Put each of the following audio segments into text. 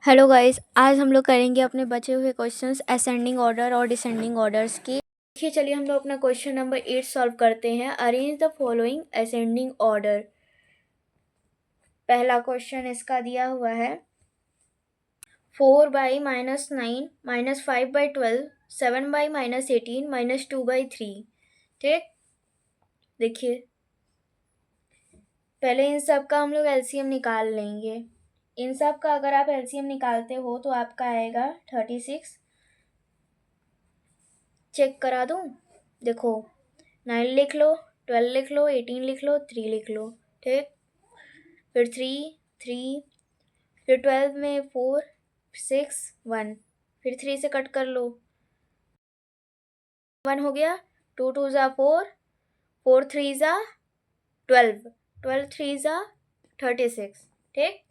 Hello guys, आज हम लोग करेंगे अपने बचे हुए क्वेश्चंस असेंडिंग ऑर्डर और डिसेंडिंग ऑर्डर्स के। देखिए, चलिए हम लोग अपना क्वेश्चन नंबर 8 सॉल्व करते हैं। Arrange the following ascending order. पहला क्वेश्चन इसका दिया हुआ है 4/-9 -5/12 7/-18 -2/3। ठीक, देखिए पहले इन सब का हम लोग एलसीएम निकाल लेंगे। इन सब का अगर आप एलसीएम निकालते हो तो आपका आएगा 36। चेक करा दूँ? देखो, 9 लिख लो, 12 लिख लो, 18 लिख लो, 3 लिख लो। ठीक, फिर 3, फिर 12 में 4, 6, 1, फिर 3 से कट कर लो, 1 हो गया। 2 2 ज़ा 4, 4 3 ज़ा 12, 12 3 ज़ा 36। ठीक,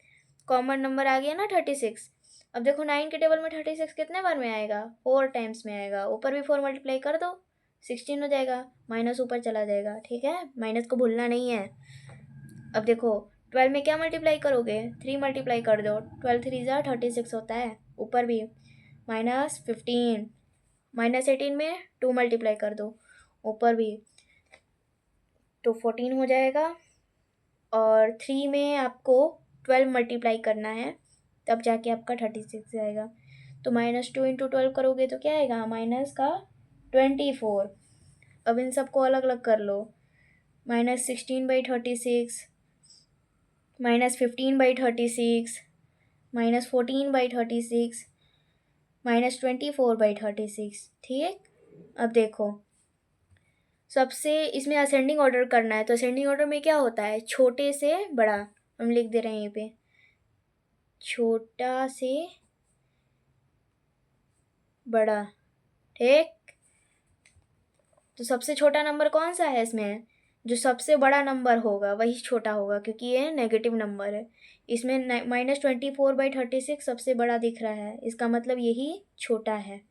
कॉमन नंबर आ गया ना 36। अब देखो 9 के टेबल में 36 कितने बार में आएगा? 4 टाइम्स में आएगा। ऊपर भी 4 मल्टीप्लाई कर दो, 16 हो जाएगा। माइनस ऊपर चला जाएगा। ठीक है, माइनस को भूलना नहीं है। अब देखो 12 में क्या मल्टीप्लाई करोगे? 3 मल्टीप्लाई कर दो, 12 3 ज़ा 36 होता है। ऊपर भी -15, -18 में 2 मल्टीप्लाई कर दो, ऊपर भी तो 14 हो जाएगा। और 3 में आपको 12 मल्टीप्लाई करना है, तब जाके आपका 36 आएगा। तो -2 × 12 करोगे तो क्या आएगा? माइनस का 24। अब इन सबको अलग अलग कर लो। -16/36, -15/36, -14/36, -24/36। ठीक, अब देखो सबसे इसमें असेंडिंग ऑर्डर करना है, तो असेंडिंग ऑर्डर में क्या होता है? छोटे से बड़ा। हम लिख दे रहे हैं यहाँ पे, छोटा से बड़ा। ठीक, तो सबसे छोटा नंबर कौन सा है इसमें? जो सबसे बड़ा नंबर होगा वही छोटा होगा, क्योंकि ये नेगेटिव नंबर है। इसमें -24/36 सबसे बड़ा दिख रहा है, इसका मतलब यही छोटा है।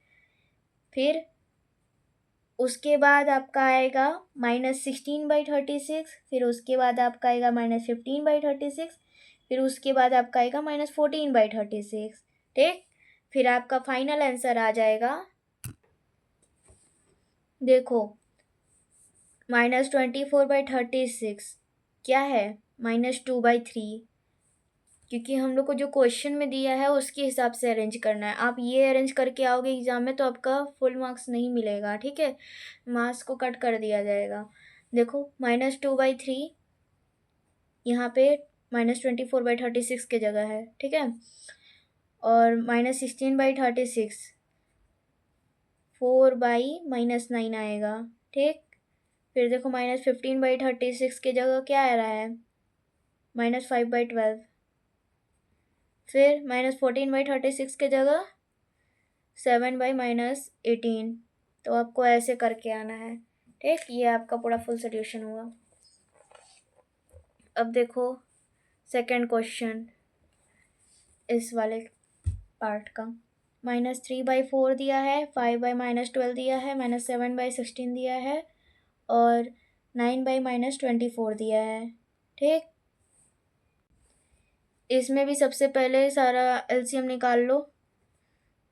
फिर उसके बाद आपका आएगा -16/36, फिर उसके बाद आपका आएगा -15/36, फिर उसके बाद आपका आएगा -14/36। ठीक, फिर आपका फाइनल आंसर आ जाएगा, देखो -24/36 क्या है? -2/3, क्योंकि हम लोग को जो क्वेश्चन में दिया है उसके हिसाब से अरेंज करना है। आप ये अरेंज करके आओगे एग्जाम में तो आपका फुल मार्क्स नहीं मिलेगा। ठीक है, मार्क्स को कट कर दिया जाएगा। देखो -2/3 यहाँ पे -24/36 की जगह है। ठीक है, और -16/36 4/-9 आएगा। ठीक, फिर देखो -15/36 की जगह क्या आ रहा है? -5/12। फिर -14/36 की जगह 7/-18। तो आपको ऐसे करके आना है। ठीक, ये आपका पूरा फुल सोल्यूशन हुआ। अब देखो सेकंड क्वेश्चन इस वाले पार्ट का, -3/4 दिया है, 5/-12 दिया है, -7/16 दिया है, और 9/-24 दिया है। ठीक, इसमें भी सबसे पहले सारा एलसीएम निकाल लो।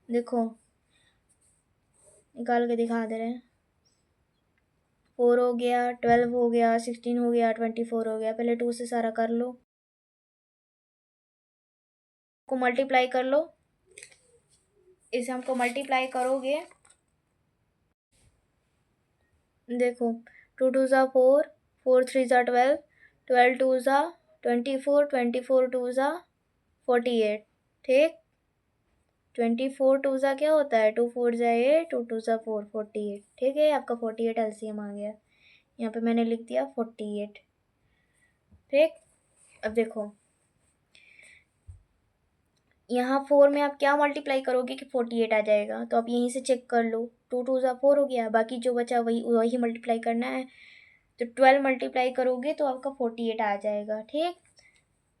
देखो निकाल के दिखा दे रहे हैं। 4 हो गया, 12 हो गया, 16 हो गया, 24 हो गया। पहले 2 से सारा कर लो, को मल्टीप्लाई कर लो। इसे हमको मल्टीप्लाई करोगे, देखो 2 2 ज़ा 4, 4 3 ज़ा 12, 12 2 ज़ा 24, 24 2 ज़ा 48। ठीक, 24 2 ज़ा क्या होता है? 2 4 ज़ा 8, 2 2 ज़ा 4, 48। ठीक है, आपका 48 एलसीएम आ गया। यहाँ पे मैंने लिख दिया 48। ठीक, अब देखो यहाँ 4 में आप क्या मल्टीप्लाई करोगे कि 48 आ जाएगा? तो आप यहीं से चेक कर लो। 2 2 ज़ा 4 हो गया, बाकी जो बचा वही वही मल्टीप्लाई करना है। तो 12 मल्टीप्लाई करोगे तो आपका 48 आ जाएगा। ठीक,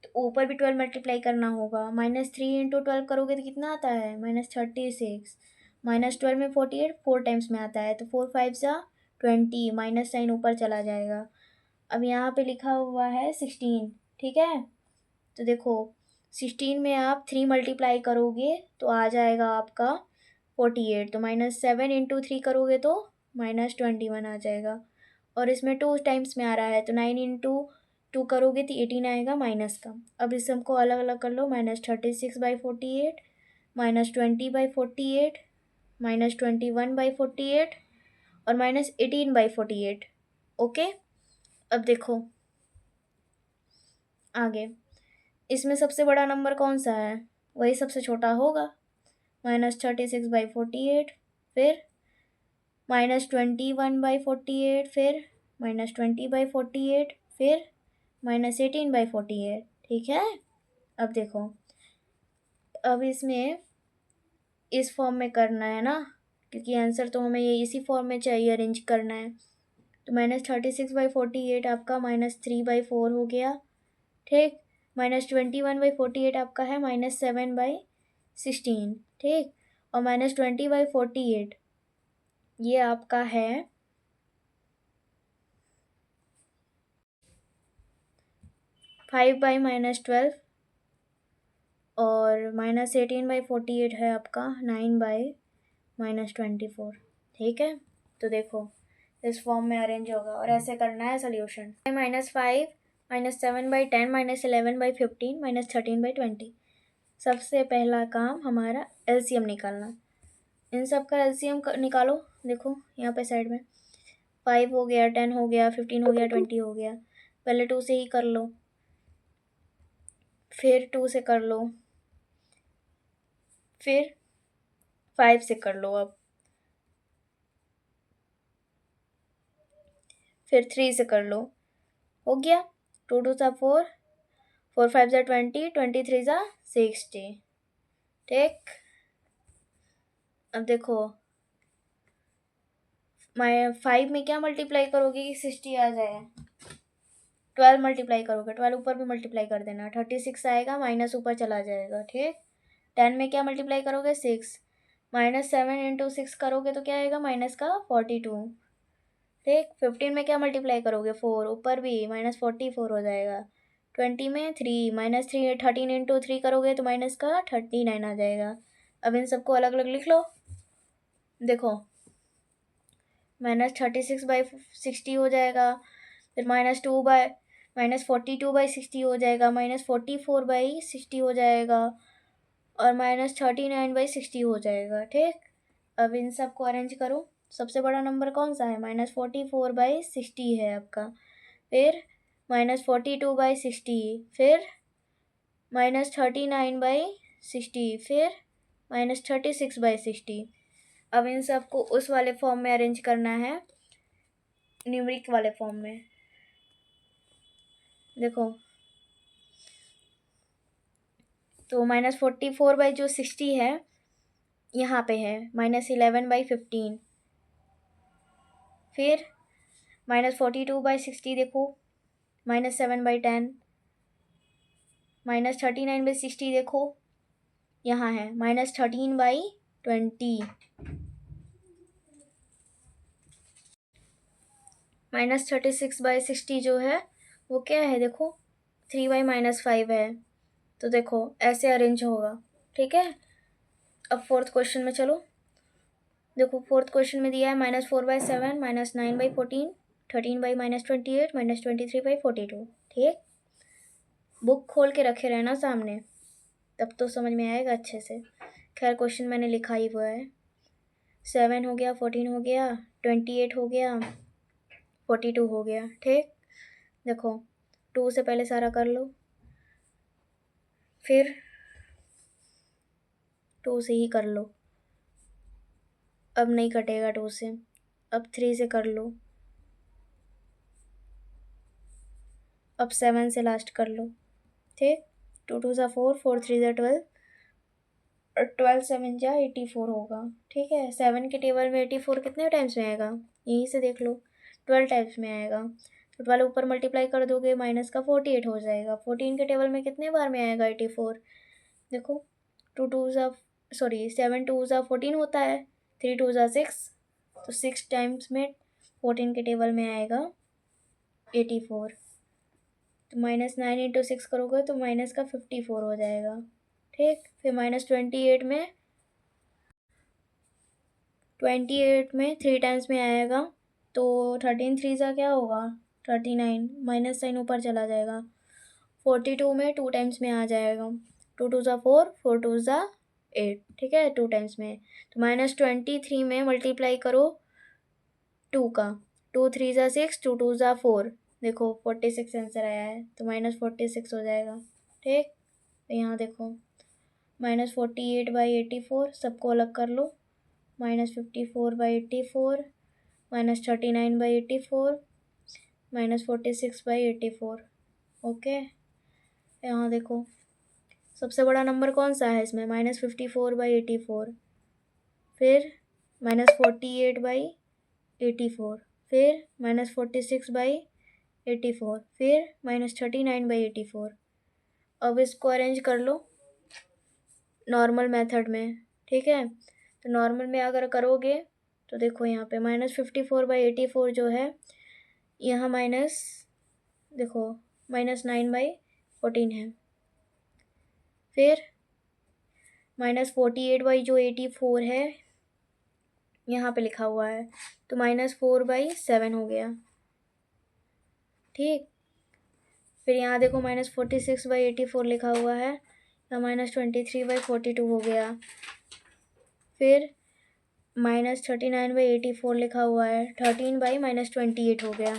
तो ऊपर भी 12 मल्टीप्लाई करना होगा। -3 × 12 करोगे तो कितना आता है? -36। -12 में 48 4 टाइम्स में आता है, तो 4 5 ज़ा 20, माइनस साइन ऊपर चला जाएगा। अब यहाँ पे लिखा हुआ है 16। ठीक है, तो देखो 16 में आप 3 मल्टीप्लाई करोगे तो आ जाएगा आपका 48, तो -7 इंटू 3 करोगे तो -21 आ जाएगा। और इसमें 2 टाइम्स में आ रहा है तो 9 इंटू 2 करोगे तो 18 आएगा माइनस का। अब इस सबको अलग अलग कर लो, -36/48, -20/48, -21/48 और -18/48। ओके, अब देखो आगे, इसमें सबसे बड़ा नंबर कौन सा है, वही सबसे छोटा होगा, -36/48, फिर -21/48, फिर -20/48, फिर -18/48। ठीक है, अब देखो, अब इसमें इस फॉर्म में करना है ना, क्योंकि आंसर तो हमें ये इसी फॉर्म में चाहिए, अरेंज करना है। तो -36/48 आपका -3/4 हो गया। ठीक, -21/48 आपका है -7/16। ठीक, और -20/48 ये आपका है 5/-12 और -18/48 है आपका 9/-24। ठीक है, तो देखो इस फॉर्म में अरेंज होगा और ऐसे करना है सोल्यूशन। -5, -7/10, -11/15, -13/20। सबसे पहला काम हमारा एलसीएम निकालना। इन सब का एलसीएम निकालो। देखो यहाँ पे साइड में 5 हो गया, 10 हो गया, 15 हो गया, 20 हो गया। पहले 2 से ही कर लो, फिर 2 से कर लो, फिर 5 से कर लो, अब फिर 3 से कर लो। हो गया, 2 2 सा 4, 4 5 सा 20, 23 सा 60। ठीक, अब देखो 5 में क्या मल्टीप्लाई करोगे कि 60 आ जाए, 12 मल्टीप्लाई करोगे, 12 ऊपर भी मल्टीप्लाई कर देना, 36 आएगा, माइनस ऊपर चला जाएगा। ठीक, 10 में क्या मल्टीप्लाई करोगे, 6, -7 इंटू 6 करोगे तो क्या आएगा, माइनस का 42। ठीक, 15 में क्या मल्टीप्लाई करोगे, 4, ऊपर भी -44 हो जाएगा। 20 में 3, -3 13 इंटू 3 करोगे तो माइनस का 39 आ जाएगा। अब इन सबको अलग अलग लिख लो। देखो -36/60 हो जाएगा, फिर -42/60 हो जाएगा, -44/60 हो जाएगा और -39/60 हो जाएगा। ठीक, अब इन सबको अरेंज करो। सबसे बड़ा नंबर कौन सा है, -44/60 है आपका, फिर -42/60, फिर -39/60, फिर -36/60। अब इन सबको उस वाले फॉर्म में अरेंज करना है, न्यूमरिक वाले फॉर्म में। देखो तो -44/60 है यहाँ पे है, -11/15, फिर -42/60 देखो, -7/10, -39/60 देखो यहाँ है, -13/20, -36/60 जो है वो क्या है, देखो 3/-5 है। तो देखो ऐसे अरेंज होगा। ठीक है, अब फोर्थ क्वेश्चन में चलो। देखो फोर्थ क्वेश्चन में दिया है -4/7, -9/14, 13/-28, -23/42। ठीक, बुक खोल के रखे रहना सामने, तब तो समझ में आएगा अच्छे से। खैर क्वेश्चन मैंने लिखा ही हुआ है। 7 हो गया, 14 हो गया, 28 हो गया, 42 हो गया। ठीक, देखो 2 से पहले सारा कर लो, फिर 2 से ही कर लो, अब नहीं कटेगा 2 से। अब 3 से कर लो, अब 7 से लास्ट कर लो। ठीक, 2 2 सा 4, 4 3 सा 12 और 12 7 जा 84 होगा। ठीक है, 7 के टेबल में 84 कितने टाइम्स में आएगा, यहीं से देख लो, 12 टाइम्स में आएगा। तो 12 ऊपर मल्टीप्लाई कर दोगे, माइनस का 48 हो जाएगा। 14 के टेबल में कितने बार में आएगा 84, देखो 2 2 सा सॉरी 7 2 सा 14 होता है, 3 2 सा 6, तो 6 टाइम्स में 14 के टेबल में आएगा 84। तो -9 इंटू 6 करोगे तो माइनस का 54 हो जाएगा। ठीक, फिर -28 में 3 टाइम्स में आएगा तो 13 3 सा क्या होगा 39, माइनस साइन ऊपर चला जाएगा। 42 में 2 टाइम्स में आ जाएगा, 2 2 ज़ा 4, 4 2 ज़ा 8। ठीक है, 2 टाइम्स में। तो -23 में मल्टीप्लाई करो 2 का, 2 3 ज़ा 6, 2 2 ज़ा 4, देखो 46 आंसर आया है तो -46 हो जाएगा। ठीक, तो यहाँ देखो -48/84 सबको अलग कर लो, -54/84, -39/84, -46/84। ओके, यहाँ देखो सबसे बड़ा नंबर कौन सा है इसमें, -54/84, फिर -48/84, फिर -46/84, फिर -39/84। अब इसको अरेंज कर लो नॉर्मल मेथड में। ठीक है, तो नॉर्मल में अगर करोगे तो देखो यहाँ पे -54/84 जो है, यहाँ माइनस देखो -9/14 है, फिर -48/84 है यहाँ पे लिखा हुआ है तो -4/7 हो गया। ठीक, फिर यहाँ देखो -46/84 लिखा हुआ है तो -23/42 हो गया। फिर -39/84 लिखा हुआ है, 13/-28 हो गया।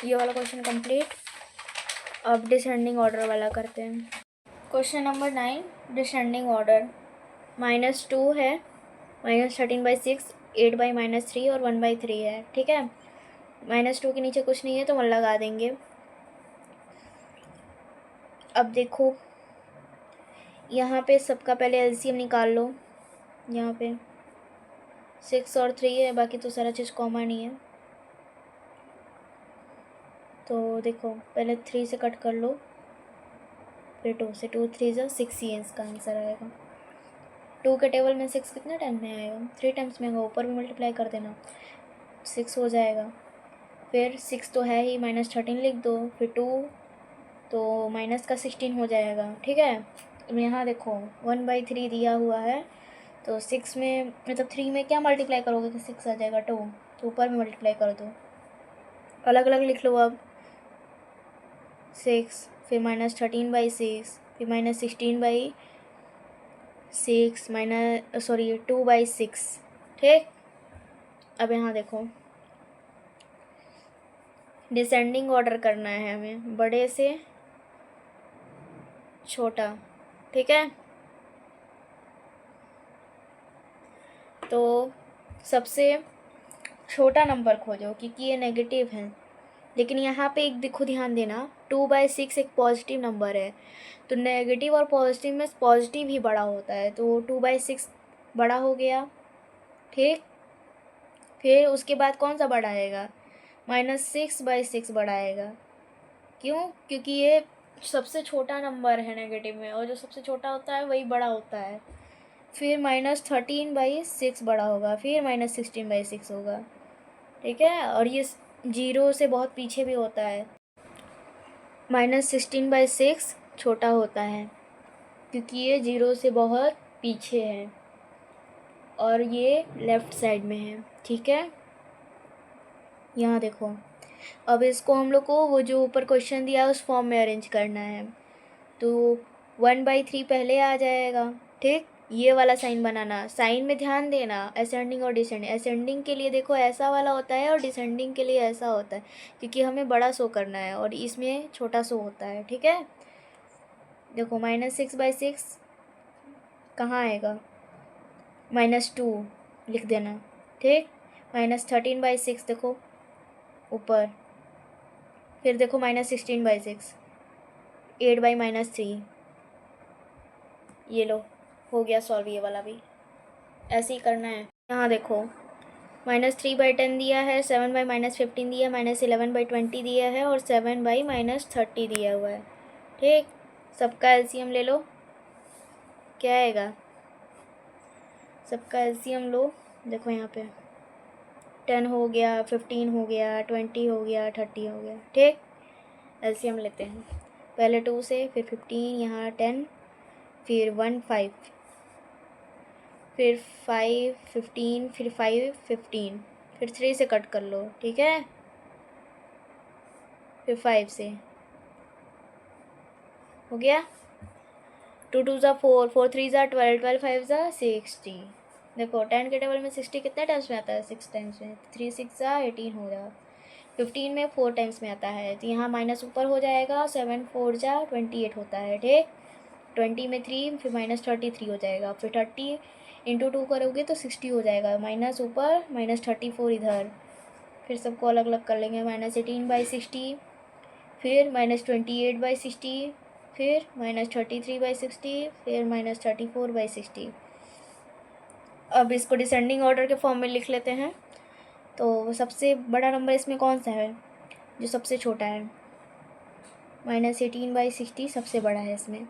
ये वाला क्वेश्चन कंप्लीट। अब डिसेंडिंग ऑर्डर वाला करते हैं। Question number 9, descending order. -2 है, -13/6, 8/-3 और 1/3 है। ठीक है, -2 के नीचे कुछ नहीं है तो 1 लगा देंगे। अब देखो यहाँ पे सबका पहले एलसीएम निकाल लो। यहाँ पे 6 और 3 है, बाकी तो सारा चीज़ कॉमन ही है। तो देखो पहले 3 से कट कर लो, फिर 2 से, 2 3 ज़ा 6 ही है इसका आंसर आएगा। 2 के टेबल में 6 कितने टाइम में आएगा, 3 टाइम्स में होगा, ऊपर भी मल्टीप्लाई कर देना, 6 हो जाएगा। फिर 6 तो है ही, -13 लिख दो, फिर 2 तो माइनस का 16 हो जाएगा। ठीक है, अब यहाँ देखो 1/3 दिया हुआ है तो 6 में मतलब 3 में क्या मल्टीप्लाई करोगे तो 6 आ जाएगा, 2 तो ऊपर में मल्टीप्लाई कर दो, अलग अलग लिख लो। अब 6, फिर -13/6, फिर -16/6, 2/6। ठीक, अब यहाँ देखो डिसेंडिंग ऑर्डर करना है हमें, बड़े से छोटा। ठीक है, तो सबसे छोटा नंबर खोजो क्योंकि ये नेगेटिव है। लेकिन यहाँ पे एक देखो ध्यान देना, 2/6 एक पॉजिटिव नंबर है, तो नेगेटिव और पॉजिटिव में पॉजिटिव ही बड़ा होता है, तो 2/6 बड़ा हो गया। ठीक, फिर उसके बाद कौन सा बड़ा आएगा, -6/6 बड़ा आएगा। क्यों, क्योंकि ये सबसे छोटा नंबर है नेगेटिव में, और जो सबसे छोटा होता है वही बड़ा होता है। फिर -13/6 बड़ा होगा, फिर -16/6 होगा। ठीक है, और ये 0 से बहुत पीछे भी होता है, -16/6 छोटा होता है क्योंकि ये 0 से बहुत पीछे है और ये लेफ़्ट साइड में है। ठीक है, यहाँ देखो अब इसको हम लोग को वो जो ऊपर क्वेश्चन दिया है उस फॉर्म में अरेंज करना है, तो 1/3 पहले आ जाएगा। ठीक, ये वाला साइन बनाना, साइन में ध्यान देना, असेंडिंग और डिसेंडिंग। असेंडिंग के लिए देखो ऐसा वाला होता है और डिसेंडिंग के लिए ऐसा होता है, क्योंकि हमें बड़ा शो करना है और इसमें छोटा शो होता है। ठीक है, देखो -6/6 कहाँ आएगा, -2 लिख देना। ठीक, -13/6 देखो ऊपर, फिर देखो -16/6, 8/-3, ये लो हो गया सॉल्व ये वाला भी। ऐसे ही करना है। यहाँ देखो -3/10 दिया है, 7/-15 दिया है, -11/20 दिया है और 7/-30 दिया हुआ है। ठीक, सबका एलसीएम ले लो, क्या आएगा, सबका एलसीएम लो। देखो यहाँ पे 10 हो गया, 15 हो गया, 20 हो गया, 30 हो गया। ठीक, एलसीएम लेते हैं पहले 2 से, फिर 15, यहाँ 10, फिर 1 5, फिर 5 15, फिर 5 15, फिर 3 से कट कर लो। ठीक है, फिर 5 से हो गया। 2 2 ज़ा 4, 4 3 ज़ा 12, 12 5 ज़ा 60। देखो 10 के टेबल में 60 कितने टाइम्स में आता है? 6 टाइम्स में। 3 6 ज़ा 18 हो जाएगा। 15 में 4 टाइम्स में आता है, तो यहाँ माइनस ऊपर हो जाएगा। 7 4 ज़ा 28 होता है। ठीक, 20 में 3, फिर माइनस 33 हो जाएगा। फिर 30 इंटू 2 करोगे तो 60 हो जाएगा। माइनस ऊपर, माइनस 34 इधर। फिर सबको अलग अलग कर लेंगे। माइनस 18/60, फिर माइनस 28/60, फिर माइनस 33/60, फिर माइनस 34/60। अब इसको डिसेंडिंग ऑर्डर के फॉर्म में लिख लेते हैं। तो सबसे बड़ा नंबर इसमें कौन सा है? जो सबसे छोटा है, माइनस 18/60 सबसे बड़ा है इसमें।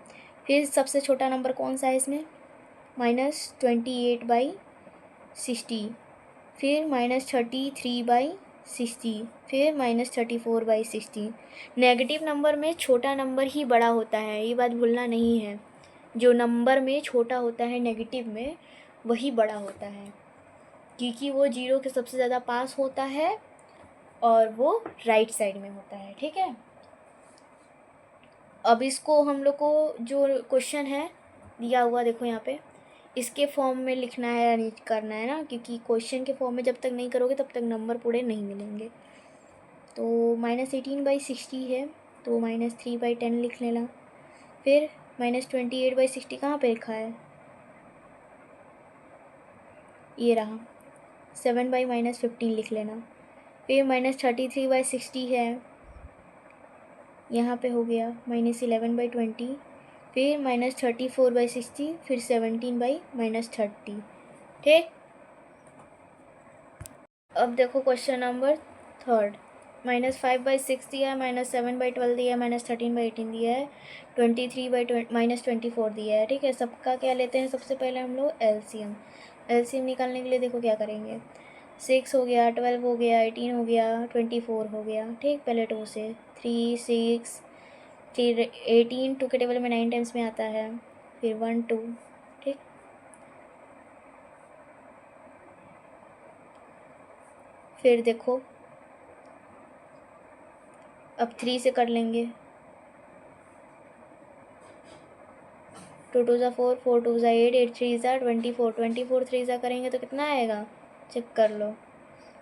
फिर सबसे छोटा नंबर कौन सा है इसमें? माइनस 28/60, फिर माइनस 33/60, फिर माइनस 34/60। नेगेटिव नंबर में छोटा नंबर ही बड़ा होता है, ये बात भूलना नहीं है। जो नंबर में छोटा होता है नेगेटिव में, वही बड़ा होता है, क्योंकि वो 0 के सबसे ज़्यादा पास होता है और वो राइट साइड में होता है। ठीक है, अब इसको हम लोग को जो क्वेश्चन है दिया हुआ, देखो यहाँ पे, इसके फॉर्म में लिखना है या नहीं करना है ना, क्योंकि क्वेश्चन के फॉर्म में जब तक नहीं करोगे तब तक नंबर पूरे नहीं मिलेंगे। तो माइनस 18/60 है, तो माइनस 3/10 लिख लेना। फिर माइनस 28/60 कहाँ पे लिखा है? ये रहा। 7/-15 लिख लेना। फिर माइनस 33/60 है, यहाँ पे हो गया माइनस 11/20, फिर माइनस 34/60, फिर 17/-30। ठीक, अब देखो क्वेश्चन नंबर 3, माइनस 5/6 दिया है, माइनस 7/12 दिया है, माइनस 13/18 दिया है, 23/-24 दिया है। ठीक है, सबका क्या लेते हैं? सबसे पहले हम लोग एलसीएम। एलसीएम निकालने के लिए देखो क्या करेंगे। 6 हो गया, 12 हो गया, 18 हो गया, 24 हो गया। ठीक, पहले 2 से, 3 6, फिर 18 2 के टेबल में 9 टाइम्स में आता है, फिर 1 2। ठीक, फिर देखो अब 3 से कर लेंगे। 2 2 ज़ा 4, 4 2 ज़ा 8, 8 3 ज़ा 24, 24 3 ज़ा करेंगे तो कितना आएगा? चेक कर लो।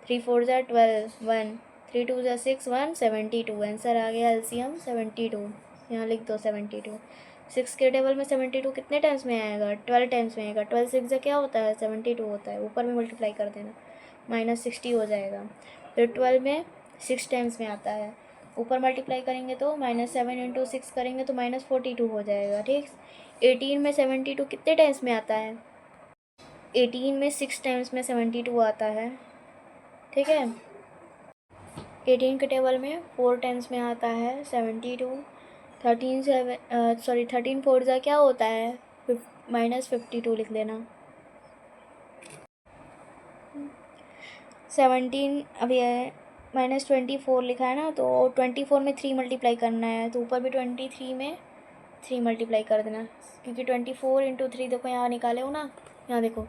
3 4 ज़ा 12, 1, 3 2 ज़ा 6, 1 72। आंसर आ गया एलसीएम 72। यहाँ लिख दो 72। 6 के टेबल में 72 कितने टाइम्स में आएगा? 12 टाइम्स में आएगा। 12 6 ज़ा क्या होता है? 72 होता है। ऊपर में मल्टीप्लाई कर देना, माइनस 60 हो जाएगा। फिर 12 में 6 टाइम्स में आता है, ऊपर मल्टीप्लाई करेंगे तो माइनस 7 इंटू 6 करेंगे तो माइनस 42 हो जाएगा। ठीक, 18 में 72 कितने टाइम्स में आता है? 18 में 6 टाइम्स में 72 आता है। ठीक है, 18 के टेबल में 4 टाइम्स में आता है 72। 13 4 ज़ा क्या होता है? माइनस 52 लिख लेना। 17 अभी है, माइनस 24 लिखा है ना, तो 24 में 3 मल्टीप्लाई करना है, तो ऊपर भी 23 में 3 मल्टीप्लाई कर देना, क्योंकि 24 इंटू 3 देखो यहाँ निकाले हो ना, यहाँ देखो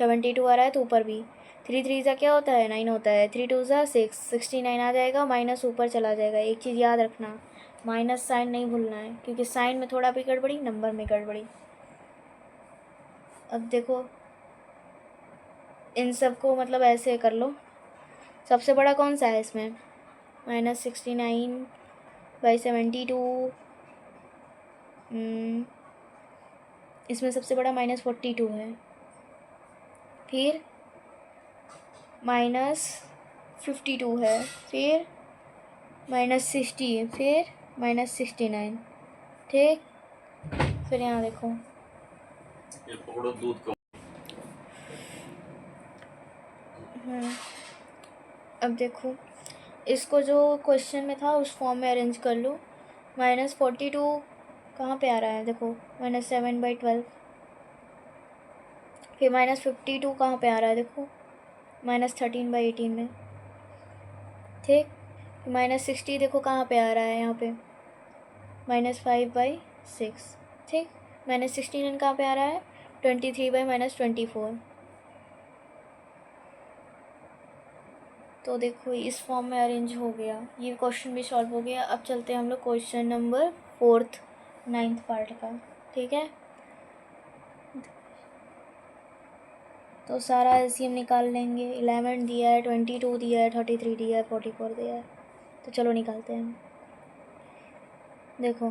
72 आ रहा है, तो ऊपर भी 3 3 ज़ा क्या होता है? 9 होता है। 3 2 ज़ा 6, 69 आ जाएगा, माइनस ऊपर चला जाएगा। एक चीज़ याद रखना, माइनस साइन नहीं भूलना है, क्योंकि साइन में थोड़ा भी गड़बड़ी, नंबर में गड़बड़ी। अब देखो इन सब को मतलब ऐसे कर लो। सबसे बड़ा कौन सा है इसमें? माइनस 69/72। इसमें सबसे बड़ा माइनस 42 है, फिर माइनस 52 है, फिर माइनस 60, फिर माइनस 69। ठीक, फिर यहाँ देखो ये पकड़ो दूध का। अब देखो इसको जो क्वेश्चन में था उस फॉर्म में अरेंज कर लो। माइनस 42 कहाँ पे आ रहा है? देखो माइनस 7/12। फिर माइनस 52 कहाँ पे आ रहा है? देखो -13/18 में, ठीक। -60 देखो कहाँ पे आ रहा है, यहाँ पे -5/6, ठीक। -16 कहाँ पे आ रहा है, 23/-24। तो देखो इस फॉर्म में अरेंज हो गया, ये क्वेश्चन भी सॉल्व हो गया। अब चलते हैं हम लोग question number 4th 9th part का, ठीक है। तो सारा एलसीएम निकाल लेंगे। 11 दिया है, 22 दिया है, 33 दिया है, 44 दिया है। तो चलो निकालते हैं। देखो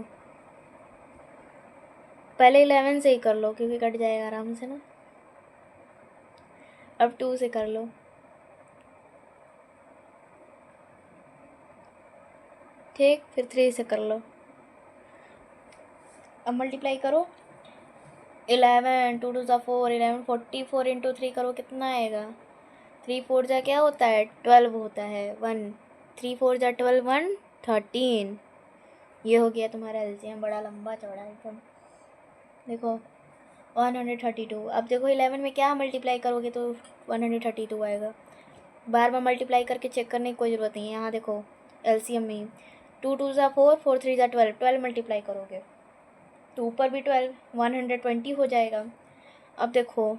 पहले 11 से ही कर लो क्योंकि कट जाएगा आराम से ना। अब 2 से कर लो, ठीक। फिर 3 से कर लो। अब मल्टीप्लाई करो। 11 2 2 4, 11 44 इंटू 3 करो, कितना आएगा। 3 4 जा क्या होता है, 12 होता है। 1 3 4 जा 12, 1 13। ये हो गया तुम्हारा एलसीएम, बड़ा लंबा चौड़ा एकदम। देखो 132। अब देखो 11 में क्या मल्टीप्लाई करोगे तो 132 आएगा। बार बार मल्टीप्लाई करके चेक करने की कोई ज़रूरत नहीं है। यहाँ देखो एलसीएम में 2 2 जा 4, 4 3 जा 12, 12 मल्टीप्लाई करोगे तो ऊपर भी 12, 120 हो जाएगा। अब देखो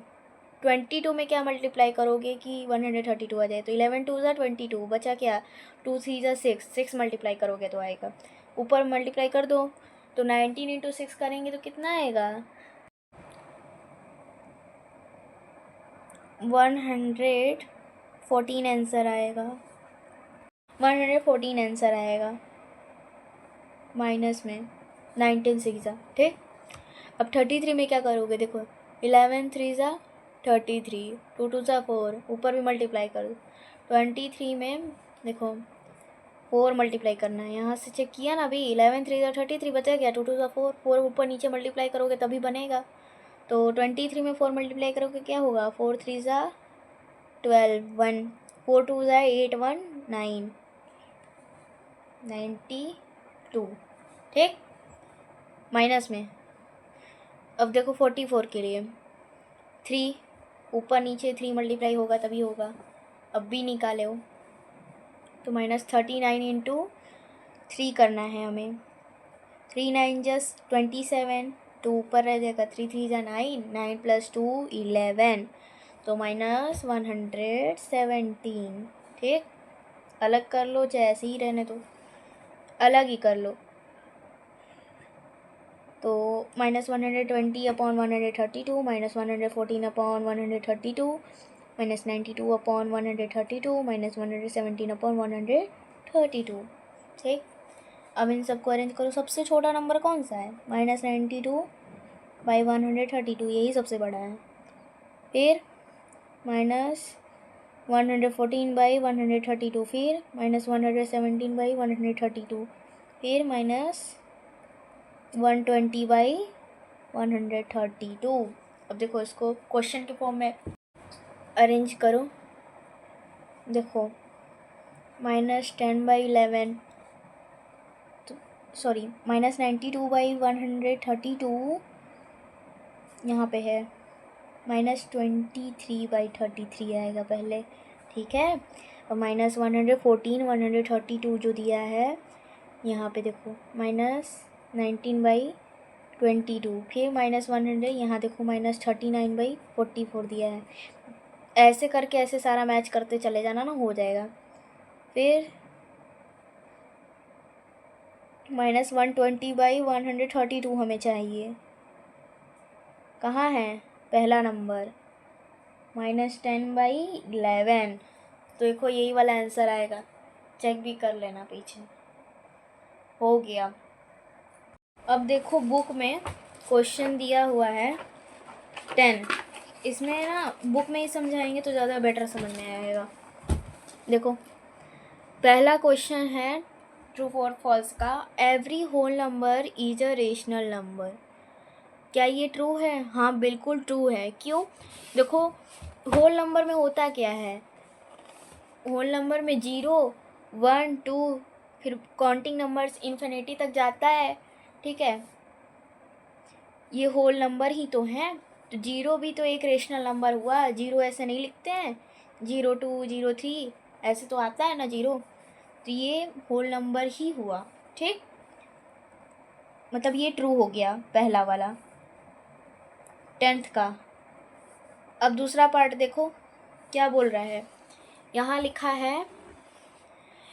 22 में क्या मल्टीप्लाई करोगे कि 132 आ जाए, तो 11 2 जा 22, बचा क्या, 2 3 जा 6, 6 मल्टीप्लाई करोगे तो आएगा। ऊपर मल्टीप्लाई कर दो तो 19 इंटू 6 करेंगे तो कितना आएगा, 114 आंसर आएगा। 114 आंसर आएगा माइनस में 19 6 जा, ठीक। अब 33 में क्या करोगे, देखो 11 3 जा 33, 2 2 जा 4, ऊपर भी मल्टीप्लाई कर दो। 23 में देखो 4 मल्टीप्लाई करना है, यहाँ से चेक किया ना अभी। 11 3 जा 33 बचा गया, 2 2 जा 4, 4 ऊपर नीचे मल्टीप्लाई करोगे तभी बनेगा। तो 23 में 4 मल्टीप्लाई करोगे क्या होगा, 4 3 जा 12, 1 4 2 जा 8, 1 9 92, ठीक। माइनस में अब देखो 44 के लिए 3 ऊपर नीचे 3 मल्टीप्लाई होगा तभी होगा। अब भी निकाले हो तो -39 इंटू 3 करना है हमें। 3 9 जस्ट 27, तो ऊपर रह जाएगा 3 3 जा 9, 9 + 2 11, तो -117, ठीक। अलग कर लो चाहे ऐसे ही रहने दो, अलग ही कर लो। तो -120/132, -114/132, -92/132, -117/132, ठीक। अब इन सबको अरेंज करो। सबसे छोटा नंबर कौन सा है, -92/132, यही सबसे बड़ा है। फिर -114/132, फिर -117/132, फिर -120/132। अब देखो इसको क्वेश्चन के फॉर्म में अरेंज करो। देखो -10/11, सॉरी -92/132 यहाँ पे है, -23/33 आएगा पहले, ठीक है। और -114/132 जो दिया है यहाँ पे देखो -19/22, फिर -100, यहाँ देखो -39/44 दिया है। ऐसे करके ऐसे सारा मैच करते चले जाना ना, हो जाएगा। फिर -120/132 हमें चाहिए, कहाँ है पहला नंबर, -10/11, तो देखो यही वाला आंसर आएगा। चेक भी कर लेना पीछे, हो गया। अब देखो बुक में क्वेश्चन दिया हुआ है 10, इसमें ना बुक में ही समझाएंगे तो ज़्यादा बेटर समझ में आएगा। देखो पहला क्वेश्चन है ट्रू और फॉल्स का, every whole number is a rational number. क्या ये ट्रू है, हाँ बिल्कुल ट्रू है। क्यों, देखो होल नंबर में होता क्या है, होल नंबर में 0 1 2 फिर काउंटिंग नंबर्स इन्फिनिटी तक जाता है, ठीक है। ये होल नंबर ही तो हैं, तो 0 भी तो एक रेशनल नंबर हुआ। 0 ऐसे नहीं लिखते हैं 0203 ऐसे तो आता है ना 0, तो ये होल नंबर ही हुआ, ठीक। मतलब ये ट्रू हो गया पहला वाला 10th का। अब दूसरा पार्ट देखो क्या बोल रहा है, यहाँ लिखा है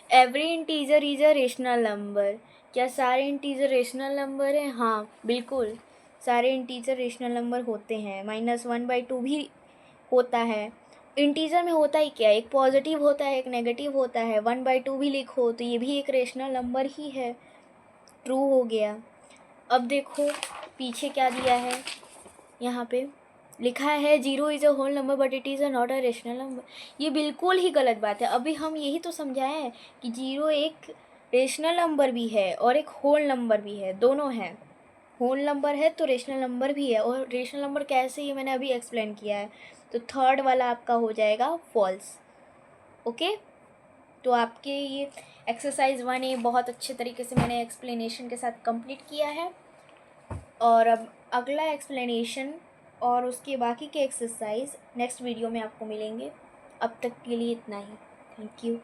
every integer is a rational number. क्या सारे इंटीजर रेशनल नंबर हैं? हाँ बिल्कुल, सारे इंटीजर रेशनल नंबर होते हैं। -1/2 भी होता है। इंटीजर में होता ही क्या, एक पॉजिटिव होता है एक नेगेटिव होता है। 1/2 भी लिखो तो ये भी एक रेशनल नंबर ही है, ट्रू हो गया। अब देखो पीछे क्या दिया है, यहाँ पे लिखा है 0 is a whole number but it is a not a rational number. ये बिल्कुल ही गलत बात है। अभी हम यही तो समझाए हैं कि 0 एक रेशनल नंबर भी है और एक होल नंबर भी है, दोनों हैं। होल नंबर है तो रेशनल नंबर भी है, और रेशनल नंबर कैसे, ये मैंने अभी एक्सप्लेन किया है। तो थर्ड वाला आपका हो जाएगा फॉल्स। ओके, तो आपके ये एक्सरसाइज 1A बहुत अच्छे तरीके से मैंने एक्सप्लेनेशन के साथ कंप्लीट किया है। और अब अगला एक्सप्लेनेशन और उसके बाकी के एक्सरसाइज नेक्स्ट वीडियो में आपको मिलेंगे। अब तक के लिए इतना ही। Thank you.